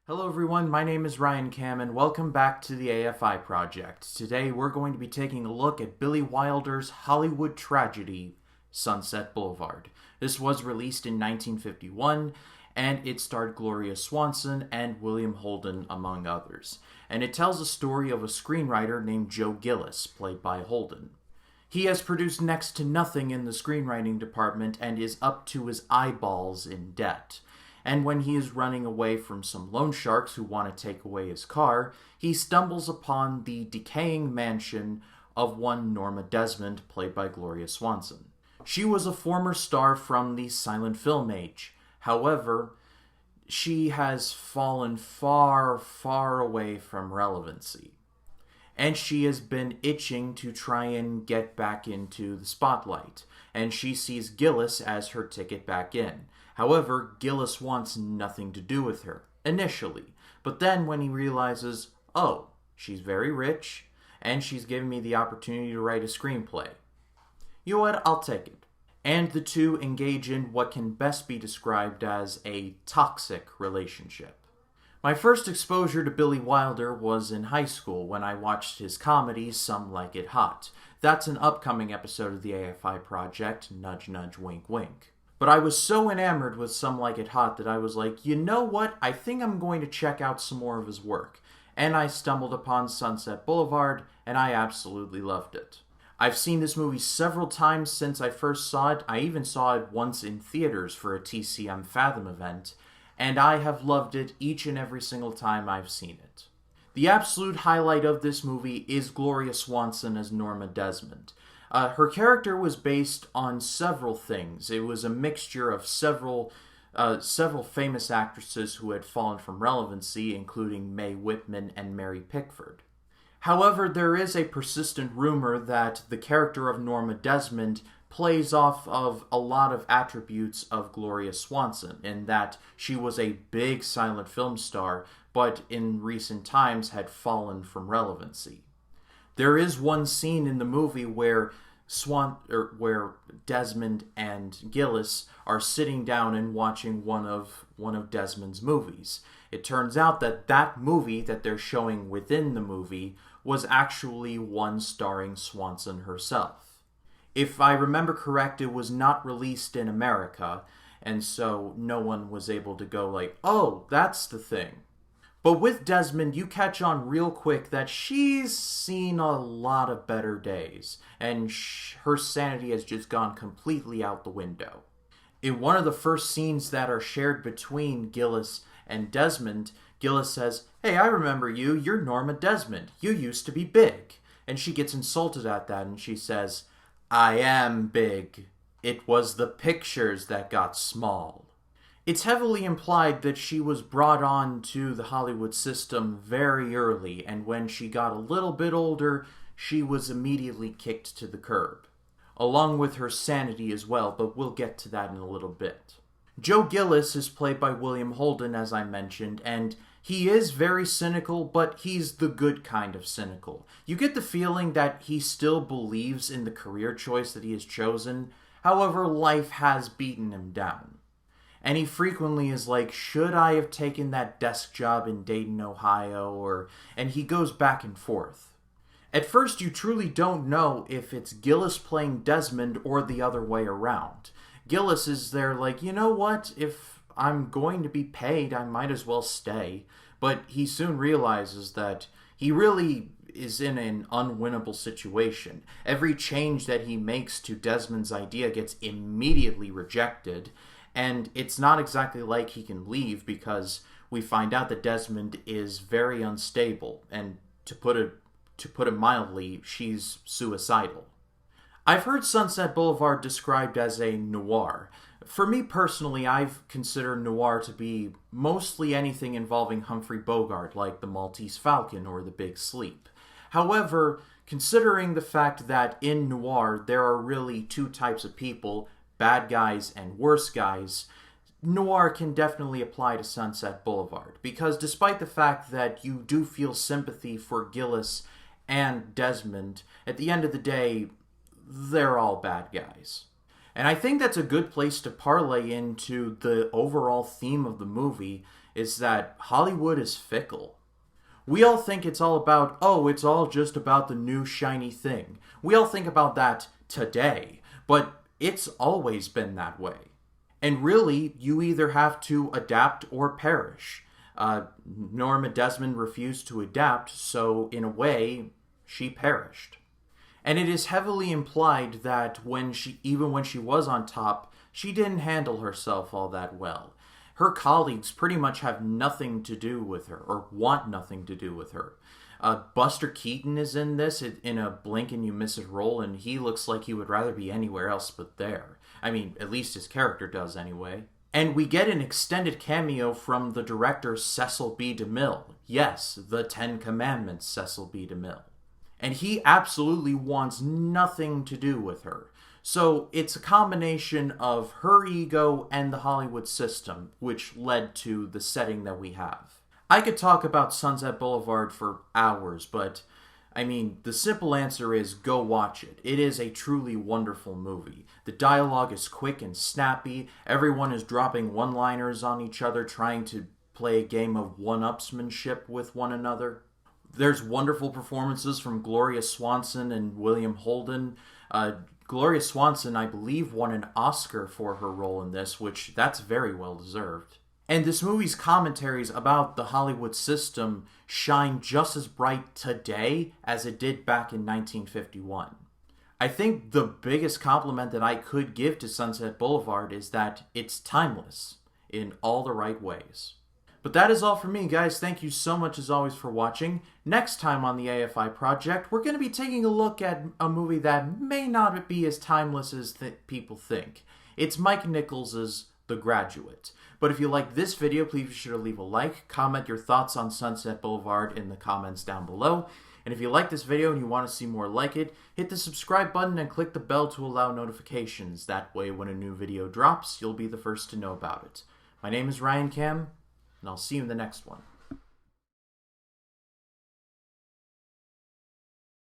Hello everyone, my name is Ryan Cam and welcome back to the AFI project. Today we're going to be taking a look at Billy Wilder's Hollywood tragedy, Sunset Boulevard. This was released in 1951 and it starred Gloria Swanson and William Holden among others. And it tells the story of a screenwriter named Joe Gillis, played by Holden. He has produced next to nothing in the screenwriting department and is up to his eyeballs in debt. And when he is running away from some loan sharks who want to take away his car, he stumbles upon the decaying mansion of one Norma Desmond, played by Gloria Swanson. She was a former star from the silent film age. However, she has fallen far, far away from relevancy. And she has been itching to try and get back into the spotlight. And she sees Gillis as her ticket back in. However, Gillis wants nothing to do with her, initially. But then when he realizes, oh, she's very rich, and she's given me the opportunity to write a screenplay. You know what? I'll take it. And the two engage in what can best be described as a toxic relationship. My first exposure to Billy Wilder was in high school when I watched his comedy, Some Like It Hot. That's an upcoming episode of the AFI project, nudge nudge wink wink. But I was so enamored with Some Like It Hot that I was like, you know what, I think I'm going to check out some more of his work. And I stumbled upon Sunset Boulevard, and I absolutely loved it. I've seen this movie several times since I first saw it. I even saw it once in theaters for a TCM Fathom event, and I have loved it each and every single time I've seen it. The absolute highlight of this movie is Gloria Swanson as Norma Desmond. Her character was based on several things. It was a mixture of several famous actresses who had fallen from relevancy, including Mae Whitman and Mary Pickford. However, there is a persistent rumor that the character of Norma Desmond plays off of a lot of attributes of Gloria Swanson, in that she was a big silent film star, but in recent times had fallen from relevancy. There is one scene in the movie where Desmond and Gillis are sitting down and watching one of Desmond's movies. It turns out that movie that they're showing within the movie was actually one starring Swanson herself. If I remember correct, it was not released in America, and so no one was able to go like, oh, that's the thing. But with Desmond, you catch on real quick that she's seen a lot of better days, and her sanity has just gone completely out the window. In one of the first scenes that are shared between Gillis and Desmond, Gillis says, hey, I remember you, you're Norma Desmond, you used to be big. And she gets insulted at that, and she says, I am big. It was the pictures that got small. It's heavily implied that she was brought on to the Hollywood system very early, and when she got a little bit older, she was immediately kicked to the curb. Along with her sanity as well, but we'll get to that in a little bit. Joe Gillis is played by William Holden, as I mentioned, and he is very cynical, but he's the good kind of cynical. You get the feeling that he still believes in the career choice that he has chosen, however, life has beaten him down. And he frequently is like, should I have taken that desk job in Dayton, Ohio? And he goes back and forth. At first, you truly don't know if it's Gillis playing Desmond or the other way around. Gillis is there like, you know what? If I'm going to be paid, I might as well stay. But he soon realizes that he really is in an unwinnable situation. Every change that he makes to Desmond's idea gets immediately rejected. And it's not exactly like he can leave, because we find out that Desmond is very unstable, and to put it mildly, she's suicidal. I've heard Sunset Boulevard described as a noir. For me personally, I've considered noir to be mostly anything involving Humphrey Bogart, like The Maltese Falcon or The Big Sleep. However, considering the fact that in noir there are really two types of people, bad guys and worse guys, noir can definitely apply to Sunset Boulevard, because despite the fact that you do feel sympathy for Gillis and Desmond, at the end of the day, they're all bad guys. And I think that's a good place to parlay into the overall theme of the movie, is that Hollywood is fickle. We all think it's all about, oh, it's all just about the new shiny thing. We all think about that today, but it's always been that way. And really, you either have to adapt or perish. Norma Desmond refused to adapt, so in a way, she perished. And it is heavily implied that even when she was on top, she didn't handle herself all that well. Her colleagues pretty much have nothing to do with her, or want nothing to do with her. Buster Keaton is in this in a blink and you miss it role, and he looks like he would rather be anywhere else but there. I mean, at least his character does anyway. And we get an extended cameo from the director Cecil B. DeMille. Yes, the Ten Commandments Cecil B. DeMille. And he absolutely wants nothing to do with her. So it's a combination of her ego and the Hollywood system, which led to the setting that we have. I could talk about Sunset Boulevard for hours, but I mean, the simple answer is go watch it. It is a truly wonderful movie. The dialogue is quick and snappy. Everyone is dropping one-liners on each other, trying to play a game of one-upsmanship with one another. There's wonderful performances from Gloria Swanson and William Holden. Gloria Swanson, I believe, won an Oscar for her role in this, which that's very well deserved. And this movie's commentaries about the Hollywood system shine just as bright today as it did back in 1951. I think the biggest compliment that I could give to Sunset Boulevard is that it's timeless in all the right ways. But that is all for me, guys. Thank you so much, as always, for watching. Next time on the AFI Project, we're going to be taking a look at a movie that may not be as timeless as people think. It's Mike Nichols' The Graduate. But if you like this video, please be sure to leave a like, comment your thoughts on Sunset Boulevard in the comments down below. And if you like this video and you want to see more like it, hit the subscribe button and click the bell to allow notifications. That way, when a new video drops, you'll be the first to know about it. My name is Ryan Cam, and I'll see you in the next one.